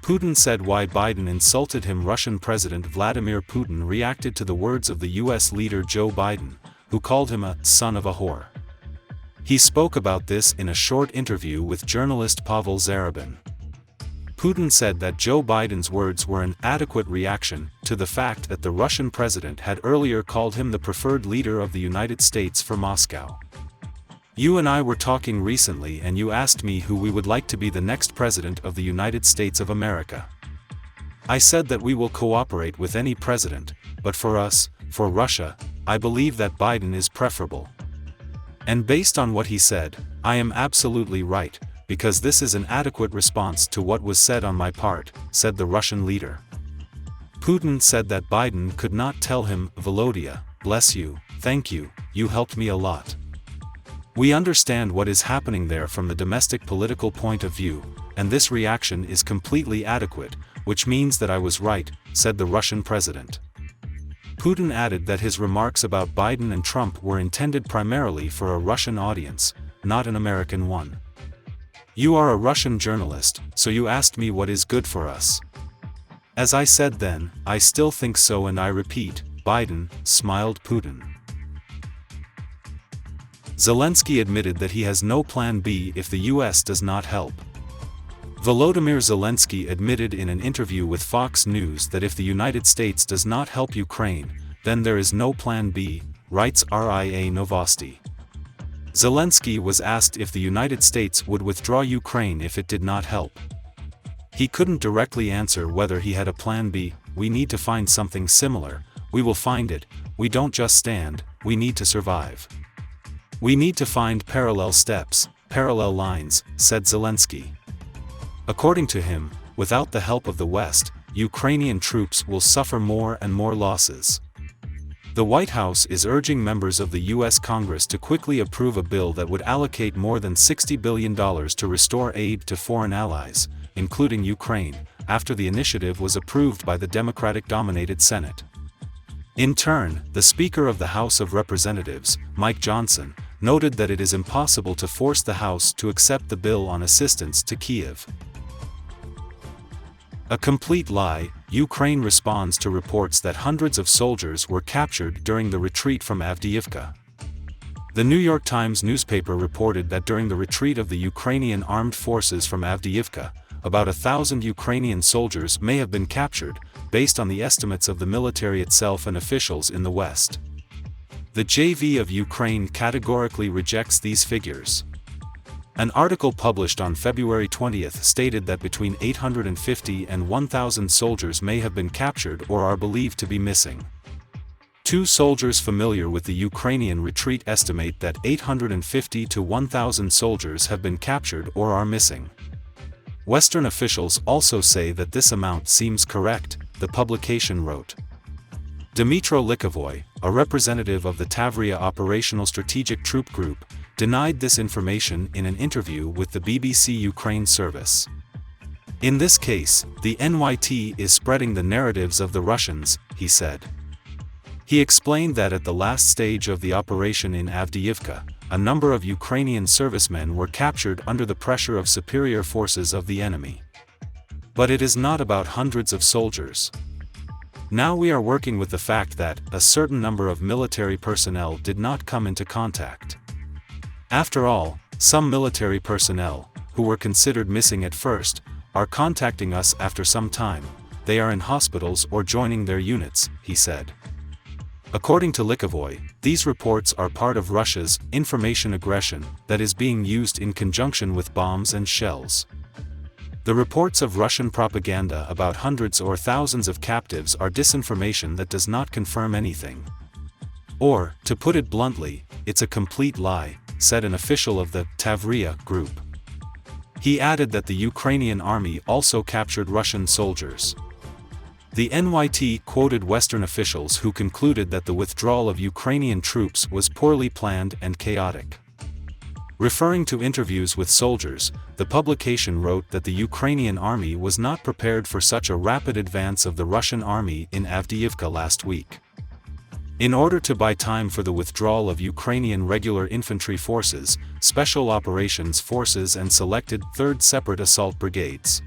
Putin said why Biden insulted him. Russian President Vladimir Putin reacted to the words of the US leader Joe Biden, who called him a son of a whore. He spoke about this in a short interview with journalist Pavel Zarubin. Putin said that Joe Biden's words were an adequate reaction to the fact that the Russian president had earlier called him the preferred leader of the United States for Moscow. "You and I were talking recently and you asked me who we would like to be the next president of the United States of America. I said that we will cooperate with any president, but for us, for Russia, I believe that Biden is preferable. And based on what he said, I am absolutely right, because this is an adequate response to what was said on my part," said the Russian leader. Putin said that Biden could not tell him, "Volodya, bless you, thank you, you helped me a lot. We understand what is happening there from the domestic political point of view, and this reaction is completely adequate, which means that I was right," said the Russian president. Putin added that his remarks about Biden and Trump were intended primarily for a Russian audience, not an American one. "You are a Russian journalist, so you asked me what is good for us. As I said then, I still think so, and I repeat, Biden," smiled Putin. Zelensky admitted that he has no plan B if the US does not help. Volodymyr Zelensky admitted in an interview with Fox News that if the United States does not help Ukraine, then there is no plan B, writes RIA Novosti. Zelensky was asked if the United States would withdraw Ukraine if it did not help. He couldn't directly answer whether he had a plan B. "We need to find something similar, we will find it, we don't just stand, we need to survive. We need to find parallel steps, parallel lines," said Zelensky. According to him, without the help of the West, Ukrainian troops will suffer more and more losses. The White House is urging members of the U.S. Congress to quickly approve a bill that would allocate more than $60 billion to restore aid to foreign allies, including Ukraine, after the initiative was approved by the Democratic-dominated Senate. In turn, the Speaker of the House of Representatives, Mike Johnson, noted that it is impossible to force the House to accept the bill on assistance to Kyiv. A complete lie, Ukraine responds to reports that hundreds of soldiers were captured during the retreat from Avdiivka. The New York Times newspaper reported that during the retreat of the Ukrainian armed forces from Avdiivka, about 1,000 Ukrainian soldiers may have been captured, based on the estimates of the military itself and officials in the West. The JV of Ukraine categorically rejects these figures. An article published on February 20 stated that between 850 and 1,000 soldiers may have been captured or are believed to be missing. Two soldiers familiar with the Ukrainian retreat estimate that 850 to 1,000 soldiers have been captured or are missing. Western officials also say that this amount seems correct, the publication wrote. Dmytro Likhavoy, a representative of the Tavria Operational Strategic Troop Group, denied this information in an interview with the BBC Ukraine service. "In this case, the NYT is spreading the narratives of the Russians," he said. He explained that at the last stage of the operation in Avdiivka, a number of Ukrainian servicemen were captured under the pressure of superior forces of the enemy. "But it is not about hundreds of soldiers. Now we are working with the fact that a certain number of military personnel did not come into contact. After all, some military personnel, who were considered missing at first, are contacting us after some time. They are in hospitals or joining their units," he said. According to Likhavoy, these reports are part of Russia's information aggression that is being used in conjunction with bombs and shells. The reports of Russian propaganda about hundreds or thousands of captives are disinformation that does not confirm anything. Or, to put it bluntly, it's a complete lie, said an official of the Tavria group. He added that the Ukrainian army also captured Russian soldiers. The NYT quoted Western officials who concluded that the withdrawal of Ukrainian troops was poorly planned and chaotic. Referring to interviews with soldiers, the publication wrote that the Ukrainian army was not prepared for such a rapid advance of the Russian army in Avdiivka last week. In order to buy time for the withdrawal of Ukrainian regular infantry forces, special operations forces and selected 3rd Separate Assault Brigades.